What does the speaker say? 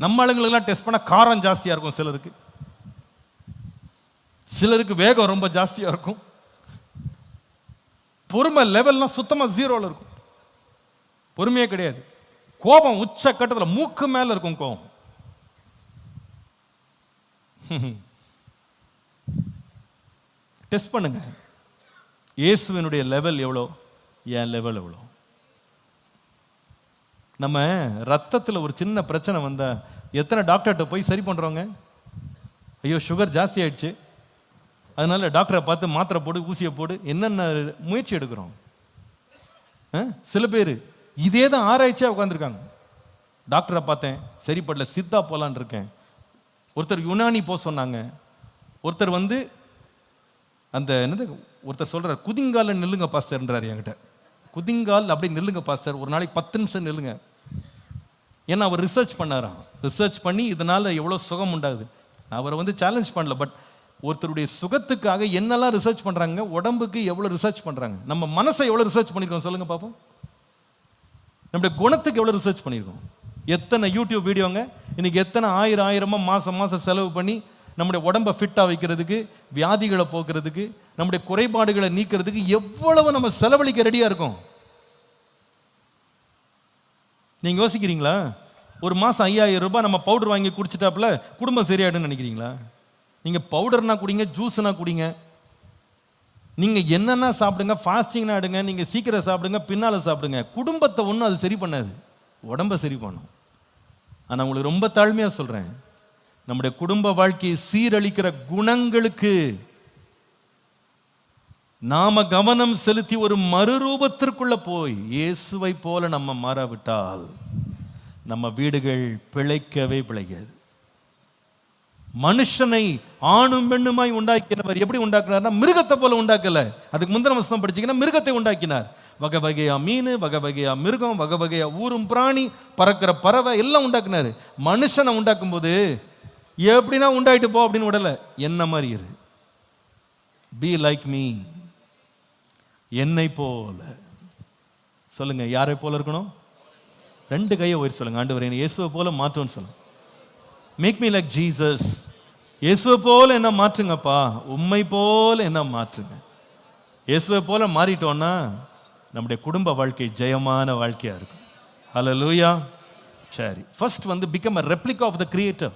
நம்ம ஆளுங்களுக்கெல்லாம் டெஸ்ட் பண்ணால் காரம் ஜாஸ்தியாக இருக்கும், சிலருக்கு வேகம் ரொம்ப ஜாஸ்தியாக இருக்கும், பொறுமை லெவல்லாம் சுத்தமாக ஜீரோவில் இருக்கும், பொறுமையே கிடையாது, கோபம் உச்ச கட்டத்தில் மூக்கு மேல இருக்கும் கோபம். டெஸ்ட் பண்ணுங்க, இயேசுவினுடைய லெவல் எவ்வளோ, என் லெவல் எவ்வளோ. நம்ம ரத்தத்தில் ஒரு சின்ன பிரச்சனை வந்தா எத்தனை டாக்டர்கிட்ட போய் சரி பண்றோங்க? ஐயோ சுகர் ஜாஸ்தி ஆயிடுச்சு, அதனால டாக்டரை பார்த்து மாத்திரை போடு, ஊசியை போடு, என்னென்ன முயற்சி எடுக்கிறோம். சில பேர் இதே தான் ஆராய்ச்சியாக உட்காந்துருக்காங்க. டாக்டரை பார்த்தேன் சரிப்படல, சித்தா போலான் இருக்கேன். ஒருத்தர் யுனானி போக சொன்னாங்க, ஒருத்தர் அந்த என்னது ஒருத்தர் சொல்றார், குதிங்கால நில்லுங்க பாஸ்டர்ன்றார் என்கிட்ட. குதிங்கால் அப்படி நில்லுங்க பாஸ்டர், ஒரு நாளைக்கு 10 நிமிஷம் நில்லுங்க. ஏன்னா அவர் ரிசர்ச் பண்ணாராம், ரிசர்ச் பண்ணி இதனால எவ்வளோ சுகம் உண்டாகுது. அவரை சேலஞ்ச் பண்ணல, பட் ஒருத்தருடைய சுகத்துக்காக என்னெல்லாம் ரிசர்ச் பண்றாங்க, உடம்புக்கு எவ்வளோ ரிசர்ச் பண்றாங்க. நம்ம மனசை எவ்வளோ ரிசர்ச் பண்ணியிருக்கோம் சொல்லுங்க பார்ப்போம். நம்முடைய குணத்துக்கு எவ்வளோ ரிசர்ச் பண்ணியிருக்கோம். எத்தனை யூடியூப் வீடியோங்க இன்னைக்கு, எத்தனை ஆயிரமா மாசம் செலவு பண்ணி நம்முடைய உடம்பை ஃபிட்டாக வைக்கிறதுக்கு, வியாதிகளை போக்குறதுக்கு, நம்முடைய குறைபாடுகளை நீக்கிறதுக்கு எவ்வளவு நம்ம செலவழிக்க ரெடியாக இருக்கோம். நீங்கள் யோசிக்கிறீங்களா? ஒரு மாதம் 5000 ரூபாய் நம்ம பவுடர் வாங்கி குடிச்சிட்டாப்புல குடும்பம் சரியாயிடுன்னு நினைக்கிறீங்களா? நீங்கள் பவுடர்னா குடிங்க, ஜூஸ்னா குடிங்க, நீங்கள் என்னென்ன சாப்பிடுங்க, ஃபாஸ்டிங்னா எடுங்க, நீங்கள் சீக்கிரம் சாப்பிடுங்க, பின்னால் சாப்பிடுங்க, குடும்பத்தை ஒன்றும் அது சரி பண்ணாது, உடம்பை சரி பண்ணும். ஆனால் உங்களுக்கு ரொம்ப தாழ்மையாக சொல்கிறேன், நம்முடைய குடும்ப வாழ்க்கையை சீரழிக்கிற குணங்களுக்கு நாம கவனம் செலுத்தி ஒரு மறுரூபத்திற்குள்ள போய் இயேசுவை போல நம்ம மாறாவிட்டால் நம்ம வீடுகள் பிழைக்கவே பிழைக்காது. மனுஷனை ஆணும் பெண்ணுமாய் உண்டாக்கினவர் எப்படி உண்டாக்குனார்னா, மிருகத்தை போல உண்டாக்கல. அதுக்கு முந்தின வசனம் படிச்சீங்கன்னா மிருகத்தை உண்டாக்கினார். வகை வகையா மீன், வகை வகையா மிருகம், வகை வகையா ஊரும் பிராணி, பறக்கிற பறவை எல்லாம் உண்டாக்குனாரு. மனுஷனை உண்டாக்கும் போது எப்படின்னா உண்டாயிட்டு போ அப்படின்னு விடல, என்ன மாதிரி இரு, பி லைக் மீ, என்னை போல. சொல்லுங்க, யாரை போல இருக்கணும்? 2 கையை உயர்த்தி சொல்லுங்க, ஆண்டவரே என்னை இயேசுவை போல மாற்றுன்னு சொல்லுங்க. Make me like Jesus. இயேசுவை போல என்ன மாற்றுங்கப்பா, உம்மை போல என்ன மாற்றுங்க. இயேசுவை போல மாறிட்டோம்னா நம்முடைய குடும்ப வாழ்க்கை ஜெயமான வாழ்க்கையா இருக்கும். ஹல்லேலூயா. சரி, first become a replica of the creator.